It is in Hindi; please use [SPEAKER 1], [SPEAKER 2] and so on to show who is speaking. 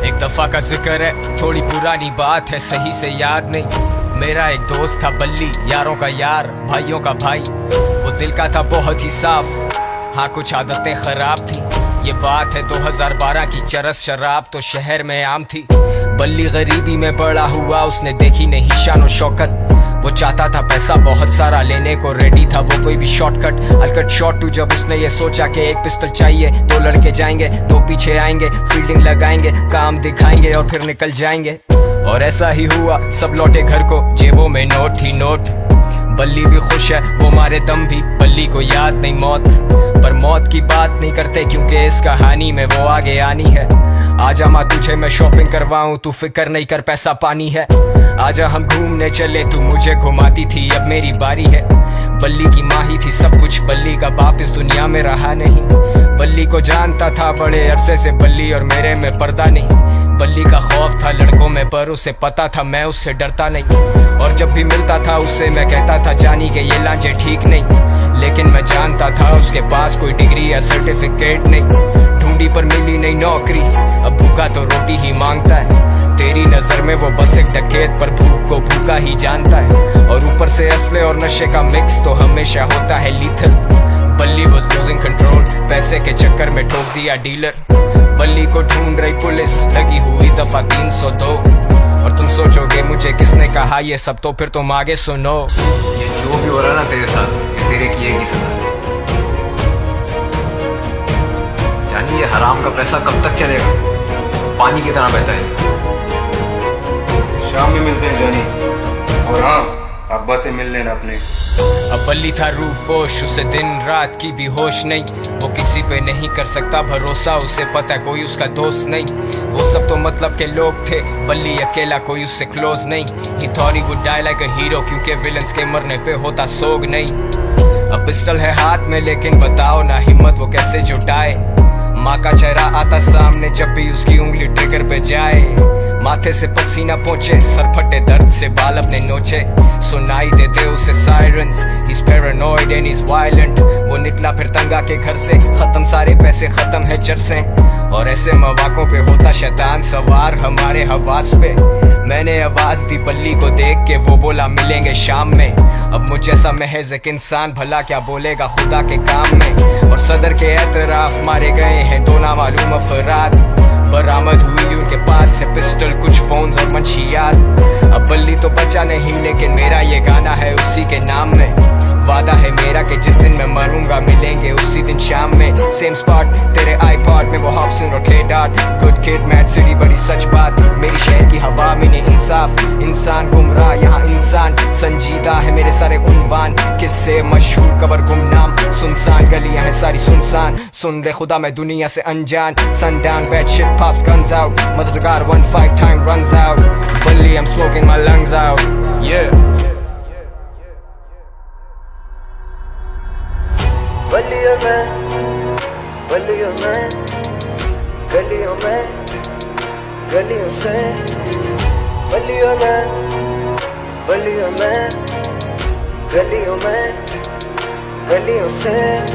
[SPEAKER 1] एक दफा का जिक्र है, थोड़ी पुरानी बात है, सही से याद नहीं। मेरा एक दोस्त था बल्ली, यारों का यार, भाइयों का भाई। वो दिल का था बहुत ही साफ, हाँ कुछ आदतें खराब थी। ये बात है 2012 की, चरस शराब तो शहर में आम थी। बल्ली गरीबी में बड़ा हुआ, उसने देखी नहीं शान शौकत। वो चाहता था पैसा बहुत सारा, लेने को रेडी था वो कोई भी शॉर्टकट। अलकट शॉट टू, जब उसने ये सोचा कि एक पिस्टल चाहिए, दो लड़के जाएंगे, दो पीछे आएंगे, फील्डिंग लगाएंगे, काम दिखाएंगे और फिर निकल जाएंगे। और ऐसा ही हुआ, सब लौटे घर को, जेबों में नोट ही नोट। बल्ली भी खुश है, वो मारे दम भी, बल्ली को याद नहीं मौत। पर मौत की बात नहीं करते, क्योंकि इस कहानी में वो आगे आनी है। आजा माँ तुझे मैं शॉपिंग करवाऊं, तू फिक्र नहीं कर पैसा पानी है। आजा हम घूमने चले, तू मुझे घुमाती थी, अब मेरी बारी है। बल्ली की माँ ही थी सब कुछ, बल्ली का बाप इस दुनिया में रहा नहीं। बल्ली को जानता था बड़े अरसे से, बल्ली और मेरे में पर्दा नहीं। बल्ली का खौफ था लड़कों में, पर उसे पता था मैं उससे डरता नहीं। और जब भी मिलता था उससे मैं कहता था जानी के ये लांचे ठीक नहीं। लेकिन मैं जानता था उसके पास कोई डिग्री या सर्टिफिकेट नहीं। ढूंढी पर मिली नहीं नौकरी, अब भूखा तो रोटी ही मांगता है। तेरी नजर में वो बस एक डकैत, पर भूख को भूखा ही जानता है। और ऊपर से असले और नशे का मिक्स तो हमेशा होता है लीथल। बल्ली was losing control, पैसे के चक्कर में ठोक दिया डीलर। बल्ली को ढूंढ रही पुलिस, लगी हुई दफा 302। और तुम सोचोगे मुझे किसने कहा ये सब, तो फिर तुम आगे सुनो।
[SPEAKER 2] ये जो भी हो रहा है ना तेरे साथ, ये तेरे किए की सजा। जानी ये हराम का पैसा कब तक चलेगा, पानी की तरह बहता है।
[SPEAKER 3] शाम में मिलते हैं जानी, और हाँ अब्बा से मिल लेना अपने।
[SPEAKER 1] अब बल्ली था रूपोश, उसे दिन रात की भी होश नहीं। वो किसी पे नहीं कर सकता भरोसा, उसे पता कोई उसका दोस्त नहीं। वो सब तो मतलब के लोग थे, बल्ली अकेला कोई उससे क्लोज नहीं। He thought he would die like a hero, क्योंकि विलन्स के मरने पे होता सोग नहीं। अब पिस्टल है हाथ में, लेकिन बताओ ना हिम्मत वो कैसे जुटाए। माँ का चेहरा आता सामने जब भी उसकी उंगली ट्रिगर पे जाए। माथे से पसीना पहुंचे, सर फटे दर्द से बाल अपने नोचे। सुनाई देते उसे sirens, he's paranoid and he's violent। वो निकला फिर तंगा के घर से, खत्म सारे पैसे, खत्म है चरसे। और ऐसे मौकों पे होता शैतान सवार हमारे हवास पे। मैंने आवाज दी बल्ली को देख के, वो बोला मिलेंगे शाम में। अब मुझ जैसा महज एक इंसान भला क्या बोलेगा खुदा के काम में। और सदर के एतराफ मारे गए हैं दो नामालूम अफराद। बरामद हुई उनके पास से पिस्टल, कुछ फोन्स और मंशियात। अब बल्ली तो बचा नहीं, लेकिन मेरा ये गाना है उसी के नाम में। वादा है मेरा कि जिस दिन मैं मरूंगा मिलेंगे उसी दिन शाम में। सेम स्पॉट तेरे आईपॉड में, वो हॉब्सन और के dot. Good kid mad city, बड़ी सच बात। मेरी शहर की हवा में ने इंसाफ, इंसान गुमराह यहाँ इंसान संजीदा है। मेरे सारे उन्वान किससे मशहूर, कबर गुमनाम, सुनसान गलियां हैं सारी सुनसान। सुन ले खुदा मैं दुनिया से अनजान। Sundown bad shit pops guns out, मददगार 1-5 टाइम रन्स आउट। बल्ली I'm smoking my lungs out, yeah।
[SPEAKER 4] गलियों में, गलियों में, गलियों में, गलियों से, गलियों में, गलियों में, गलियों में, गलियों से।